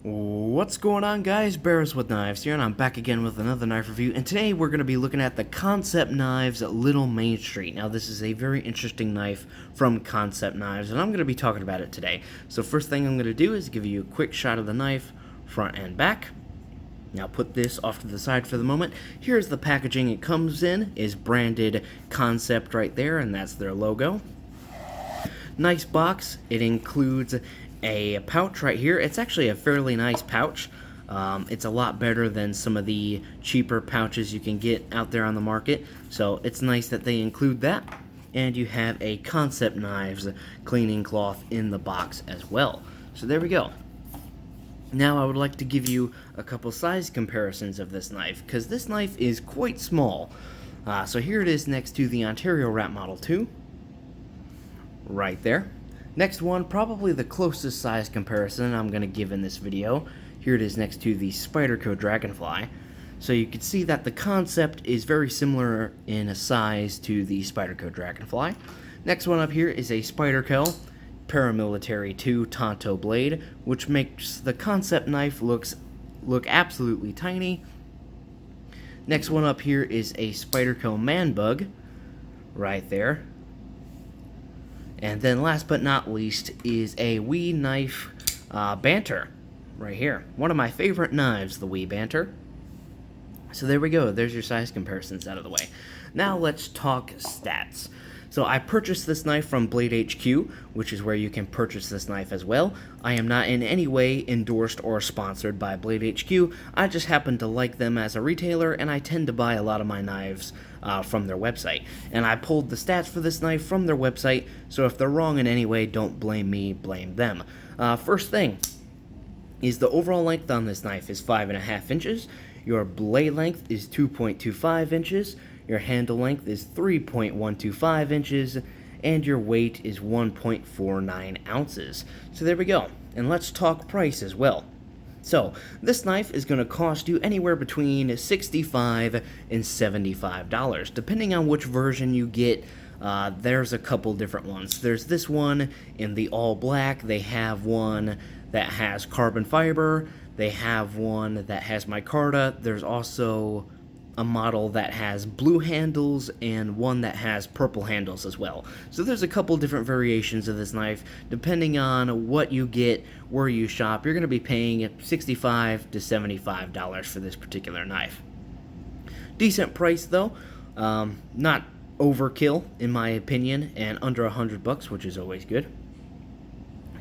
What's going on, guys? Bears with Knives here, and I'm back again with another knife review, and today we're going to be looking at the Kansept Knives Little Main Street. Now, this is a very interesting knife from Kansept Knives, and I'm going to be talking about it today. So first thing I'm going to do is give you a quick shot of the knife, front and back. Now put this off to the side for the moment. Here's the packaging it comes in, is branded Kansept right there, and that's their logo. Nice box. It includes a pouch right here. It's actually a fairly nice pouch. It's a lot better than some of the cheaper pouches you can get out there on the market, so it's nice that they include that. And you have a Kansept Knives cleaning cloth in the box as well. So there we go. Now I would like to give you a couple size comparisons of this knife, because this knife is quite small. So here it is next to the Ontario Rat Model 2. Right there. Next one, probably the closest size comparison I'm going to give in this video. Here it is next to the Spyderco Dragonfly. So you can see that the Kansept is very similar in a size to the Spyderco Dragonfly. Next one up here is a Spyderco Paramilitary 2 Tonto blade, which makes the Kansept knife look absolutely tiny. Next one up here is a Spyderco Man Bug, right there. And then last but not least is a Wee Knife Banter, right here. One of my favorite knives, the Wee Banter. So there we go, there's your size comparisons out of the way. Now let's talk stats. So I purchased this knife from Blade HQ, which is where you can purchase this knife as well. I am not in any way endorsed or sponsored by Blade HQ. I just happen to like them as a retailer, and I tend to buy a lot of my knives from their website. And I pulled the stats for this knife from their website, so if they're wrong in any way, don't blame me, blame them. First thing is the overall length on this knife is 5.5 inches. Your blade length is 2.25 inches. Your handle length is 3.125 inches, and your weight is 1.49 ounces. So there we go. And let's talk price as well. So this knife is going to cost you anywhere between $65 and $75, depending on which version you get. There's a couple different ones. There's this one in the all black. They have one that has carbon fiber. They have one that has micarta. There's also a model that has blue handles and one that has purple handles as well. So there's a couple different variations of this knife. Depending on what you get, where you shop, you're going to be paying $65 to $75 for this particular knife. Decent price though, not overkill in my opinion, and under $100, which is always good.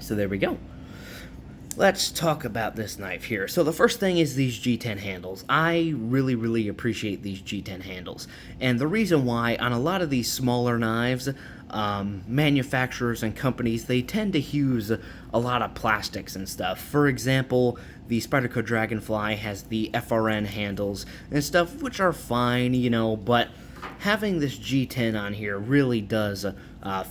So there we go. Let's talk about this knife here. So the first thing is these G10 handles. I really appreciate these G10 handles. And the reason why, on a lot of these smaller knives, manufacturers and companies, they tend to use a lot of plastics and stuff. For example, the Spyderco Dragonfly has the FRN handles and stuff, which are fine, you know, but having this G10 on here really does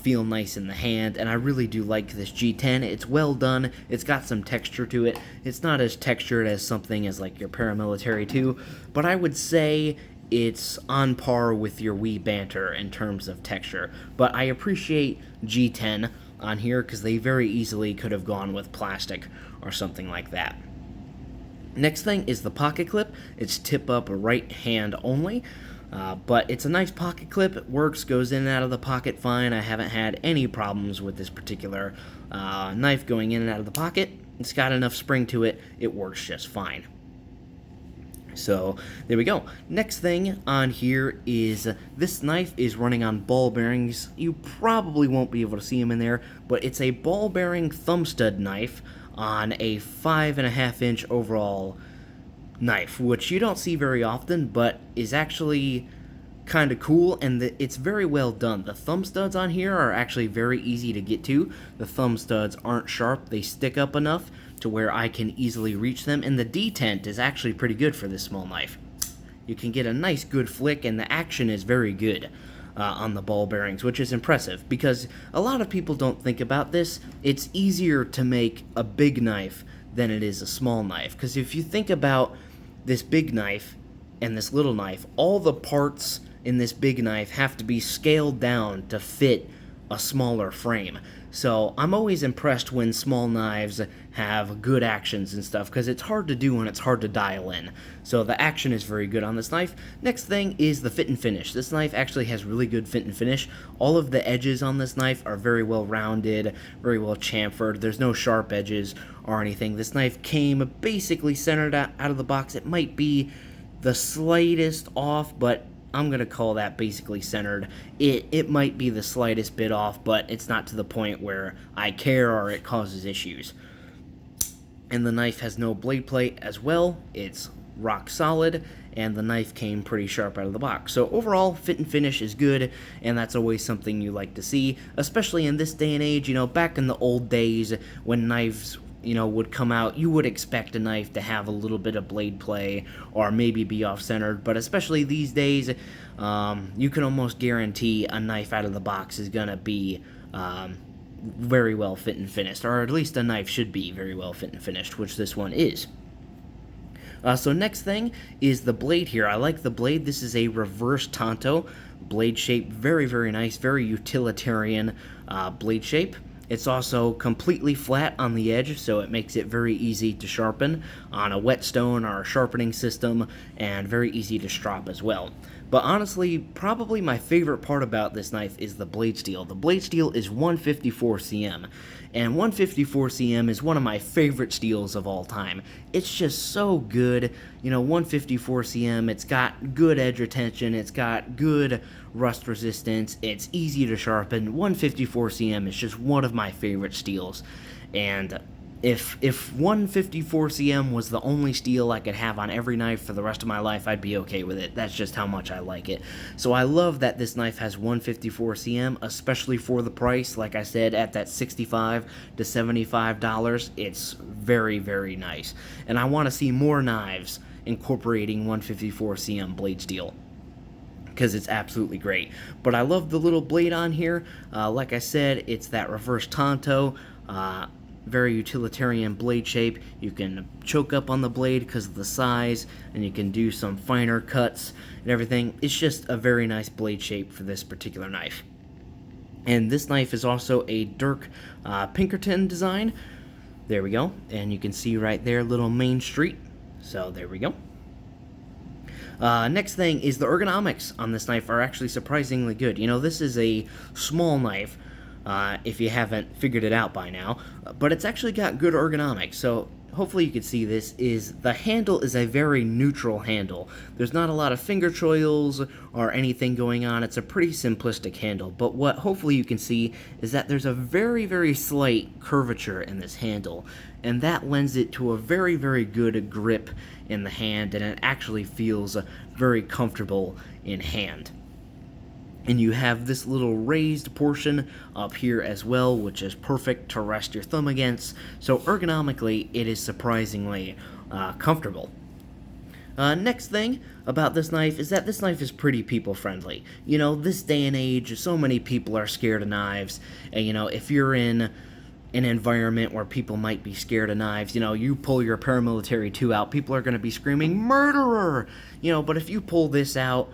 feel nice in the hand, and I really do like this G10. It's well done. It's got some texture to it. It's not as textured as something as like your Paramilitary 2, but I would say it's on par with your Wee Banter in terms of texture. But I appreciate G10 on here because they very easily could have gone with plastic or something like that. Next thing is the pocket clip. It's tip up right hand only. But it's a nice pocket clip. It works, goes in and out of the pocket fine. I haven't had any problems with this particular knife going in and out of the pocket. It's got enough spring to it. It works just fine. So there we go. Next thing on here is this knife is running on ball bearings. You probably won't be able to see them in there, but it's a ball bearing thumb stud knife on a 5.5 inch overall knife, which you don't see very often, but is actually kind of cool, and it's very well done. The thumb studs on here are actually very easy to get to. The thumb studs aren't sharp. They stick up enough to where I can easily reach them, and the detent is actually pretty good for this small knife. You can get a nice good flick, and the action is very good on the ball bearings, which is impressive, because a lot of people don't think about this. It's easier to make a big knife than it is a small knife, because if you think about this big knife and this little knife, all the parts in this big knife have to be scaled down to fit a smaller frame. So I'm always impressed when small knives have good actions and stuff, because it's hard to do and it's hard to dial in. So the action is very good on this knife. Next thing is the fit and finish. This knife actually has really good fit and finish. All of the edges on this knife are very well rounded, very well chamfered. There's no sharp edges or anything. This knife came basically centered out of the box. It might be the slightest off, but I'm going to call that basically centered. It might be the slightest bit off, but it's not to the point where I care or it causes issues. And the knife has no blade plate as well. It's rock solid, and the knife came pretty sharp out of the box. So overall, fit and finish is good, and that's always something you like to see, especially in this day and age. Back in the old days when knives would come out, you would expect a knife to have a little bit of blade play or maybe be off-centered, but especially these days, you can almost guarantee a knife out of the box is going to be very well fit and finished, or at least a knife should be very well fit and finished, which this one is. So next thing is the blade here. I like the blade. This is a reverse tanto blade shape. Very, very nice, very utilitarian blade shape. It's also completely flat on the edge, so it makes it very easy to sharpen on a whetstone or a sharpening system, and very easy to strop as well. But honestly, probably my favorite part about this knife is the blade steel. The blade steel is 154 cm, and 154 cm is one of my favorite steels of all time. It's just so good. 154 cm, it's got good edge retention, it's got good rust resistance, it's easy to sharpen. 154 cm is just one of my favorite steels, and if 154 cm was the only steel I could have on every knife for the rest of my life, I'd be okay with it. That's just how much I like it. So I love that this knife has 154 cm, especially for the price. Like I said, at that $65 to $75, it's very, very nice. And I want to see more knives incorporating 154 cm blade steel, because it's absolutely great. But I love the little blade on here. Like I said, it's that reverse tanto, very utilitarian blade shape. You can choke up on the blade because of the size, and you can do some finer cuts and everything. It's just a very nice blade shape for this particular knife. And this knife is also a Dirk Pinkerton design. There we go. And you can see right there, little Main Street. So there we go. Next thing is the ergonomics on this knife are actually surprisingly good. This is a small knife, if you haven't figured it out by now, but it's actually got good ergonomics. So hopefully you can see this. The handle is a very neutral handle. There's not a lot of finger choils or anything going on. It's a pretty simplistic handle, but what hopefully you can see is that there's a very, very slight curvature in this handle, and that lends it to a very, very good grip in the hand, and it actually feels very comfortable in hand. And you have this little raised portion up here as well, which is perfect to rest your thumb against. So ergonomically, it is surprisingly comfortable. Next thing about this knife is that this knife is pretty people-friendly. This day and age, so many people are scared of knives. And, if you're in an environment where people might be scared of knives, you pull your paramilitary 2 out, people are going to be screaming, "Murderer!" But if you pull this out,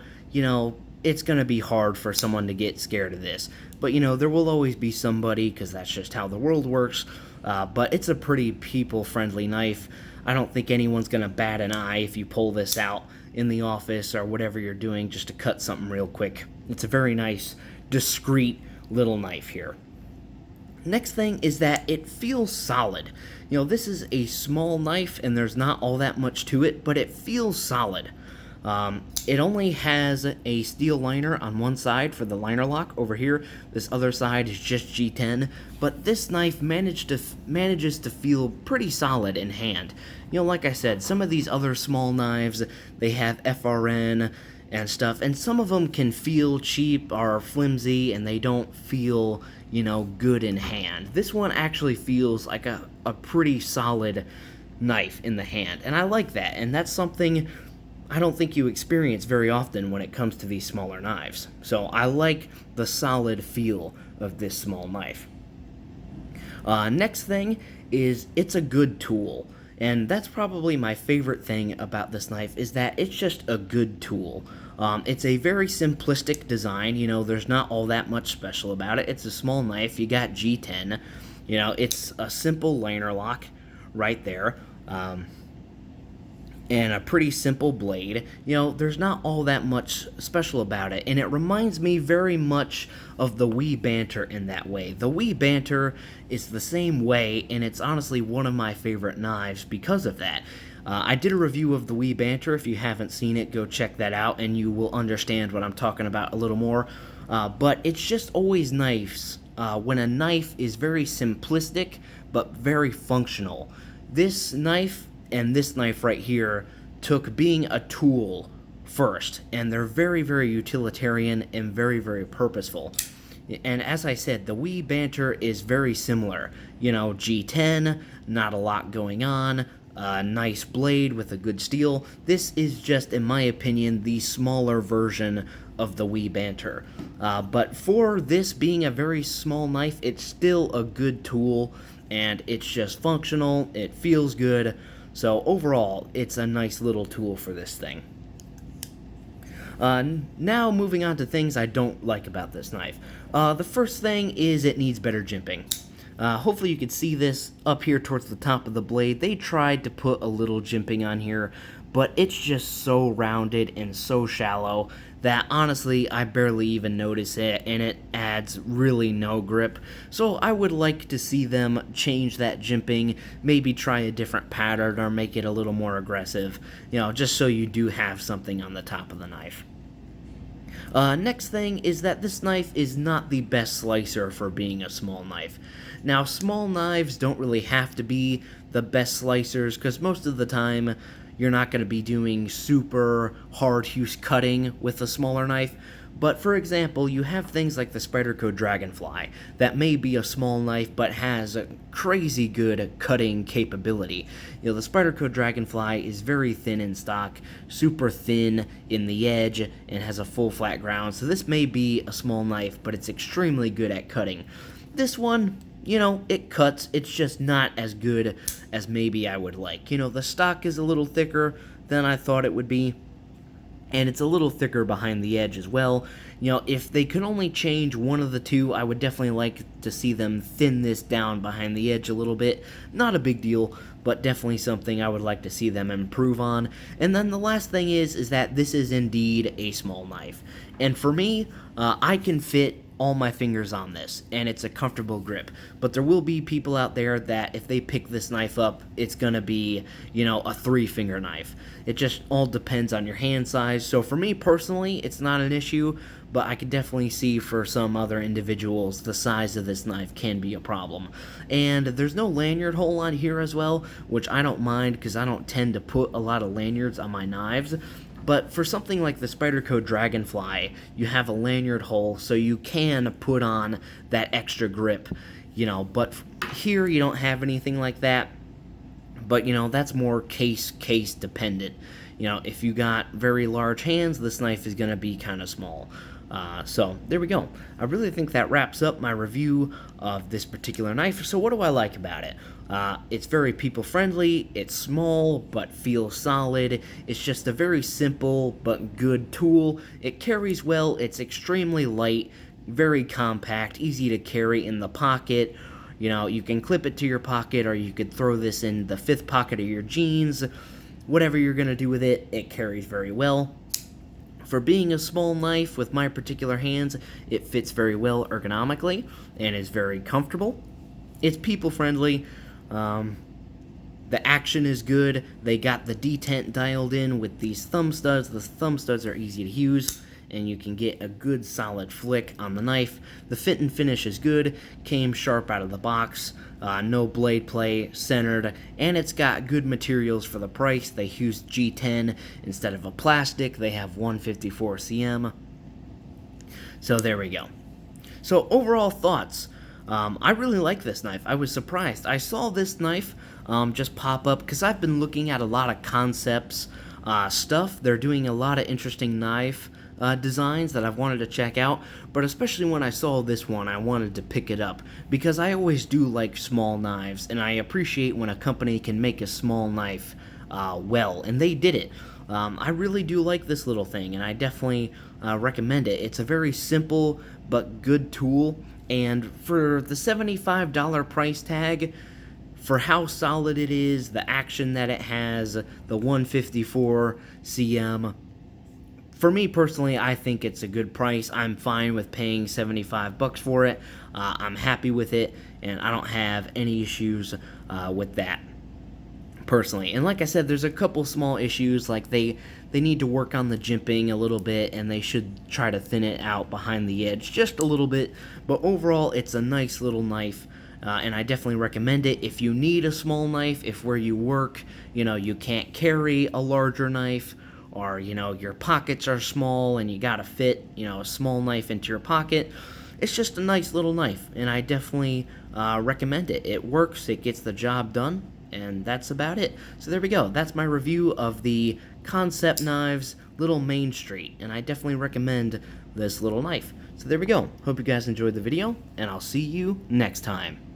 it's going to be hard for someone to get scared of this. But, there will always be somebody, because that's just how the world works. But it's a pretty people-friendly knife. I don't think anyone's going to bat an eye if you pull this out in the office or whatever you're doing just to cut something real quick. It's a very nice, discreet little knife here. Next thing is that it feels solid. This is a small knife and there's not all that much to it, but it feels solid. It only has a steel liner on one side for the liner lock over here. This other side is just G10, but this knife manages to feel pretty solid in hand. Like I said, some of these other small knives, they have FRN and stuff, and some of them can feel cheap or flimsy and they don't feel, good in hand. This one actually feels like a pretty solid knife in the hand, and I like that, and that's something I don't think you experience very often when it comes to these smaller knives. So I like the solid feel of this small knife. Next thing is it's a good tool. And that's probably my favorite thing about this knife is that it's just a good tool. It's a very simplistic design, there's not all that much special about it. It's a small knife, you got G10, it's a simple liner lock right there. And a pretty simple blade. There's not all that much special about it, and it reminds me very much of the Wii Banter in that way. The Wii Banter is the same way, and it's honestly one of my favorite knives because of that. I did a review of the Wii Banter. If you haven't seen it, go check that out, and you will understand what I'm talking about a little more. But it's just always nice when a knife is very simplistic, but very functional. This knife and this knife right here took being a tool first, and they're very, very utilitarian and very, very purposeful. And as I said, the Wii Banter is very similar. G10, not a lot going on, a nice blade with a good steel. This is just, in my opinion, the smaller version of the Wii Banter. But for this being a very small knife, it's still a good tool, and it's just functional, it feels good. So overall, it's a nice little tool for this thing. Now moving on to things I don't like about this knife. The first thing is it needs better jimping. Hopefully you can see this up here towards the top of the blade. They tried to put a little jimping on here, but it's just so rounded and so shallow that honestly I barely even notice it, and it adds really no grip. So I would like to see them change that jimping, maybe try a different pattern or make it a little more aggressive, just so you do have something on the top of the knife. Next thing is that this knife is not the best slicer for being a small knife. Now, small knives don't really have to be the best slicers, because most of the time you're not going to be doing super hard use cutting with a smaller knife. But for example, you have things like the Spyderco Dragonfly that may be a small knife but has a crazy good cutting capability. The Spyderco Dragonfly is very thin in stock, super thin in the edge, and has a full flat ground. So this may be a small knife, but it's extremely good at cutting. This one, it cuts, it's just not as good as maybe I would like. The stock is a little thicker than I thought it would be, and it's a little thicker behind the edge as well. If they could only change one of the two, I would definitely like to see them thin this down behind the edge a little bit. Not a big deal, but definitely something I would like to see them improve on. And then the last thing is that this is indeed a small knife. And for me, I can fit all my fingers on this, and it's a comfortable grip. But there will be people out there that if they pick this knife up, it's gonna be, a 3-finger knife. It just all depends on your hand size. So for me personally, it's not an issue, but I could definitely see for some other individuals the size of this knife can be a problem. And there's no lanyard hole on here as well, which I don't mind because I don't tend to put a lot of lanyards on my knives. But for something like the Spyderco Dragonfly, you have a lanyard hole, so you can put on that extra grip, but here you don't have anything like that. But, that's more case dependent. If you got very large hands, this knife is going to be kind of small. So there we go. I really think that wraps up my review of this particular knife. So what do I like about it? It's very people friendly, it's small but feels solid, it's just a very simple but good tool. It carries well, it's extremely light, very compact, easy to carry in the pocket. You can clip it to your pocket, or you could throw this in the 5th pocket of your jeans. Whatever you're going to do with it, it carries very well. For being a small knife with my particular hands, it fits very well ergonomically and is very comfortable. It's people friendly. The action is good. They got the detent dialed in with these thumb studs. The thumb studs are easy to use, and you can get a good solid flick on the knife. The fit and finish is good. Came sharp out of the box. No blade play, centered, and it's got good materials for the price. They used G10 instead of a plastic. They have 154 cm. So there we go. So overall thoughts. I really like this knife. I was surprised. I saw this knife just pop up because I've been looking at a lot of Kansept's stuff. They're doing a lot of interesting knife designs that I've wanted to check out, but especially when I saw this one, I wanted to pick it up because I always do like small knives, and I appreciate when a company can make a small knife well, and they did it. I really do like this little thing, and I definitely recommend it. It's a very simple but good tool, and for the $75 price tag, for how solid it is, the action that it has, the 154 cm, for me personally, I think it's a good price. I'm fine with paying 75 bucks for it. I'm happy with it, and I don't have any issues with that personally. And like I said, there's a couple small issues, like they need to work on the jimping a little bit, and they should try to thin it out behind the edge just a little bit. But overall, it's a nice little knife. And I definitely recommend it if you need a small knife, if where you work, you can't carry a larger knife, or, your pockets are small and you gotta fit, a small knife into your pocket. It's just a nice little knife, and I definitely recommend it. It works, it gets the job done, and that's about it. So there we go. That's my review of the Kansept Knives Little Main Street, and I definitely recommend this little knife. So there we go. Hope you guys enjoyed the video, and I'll see you next time.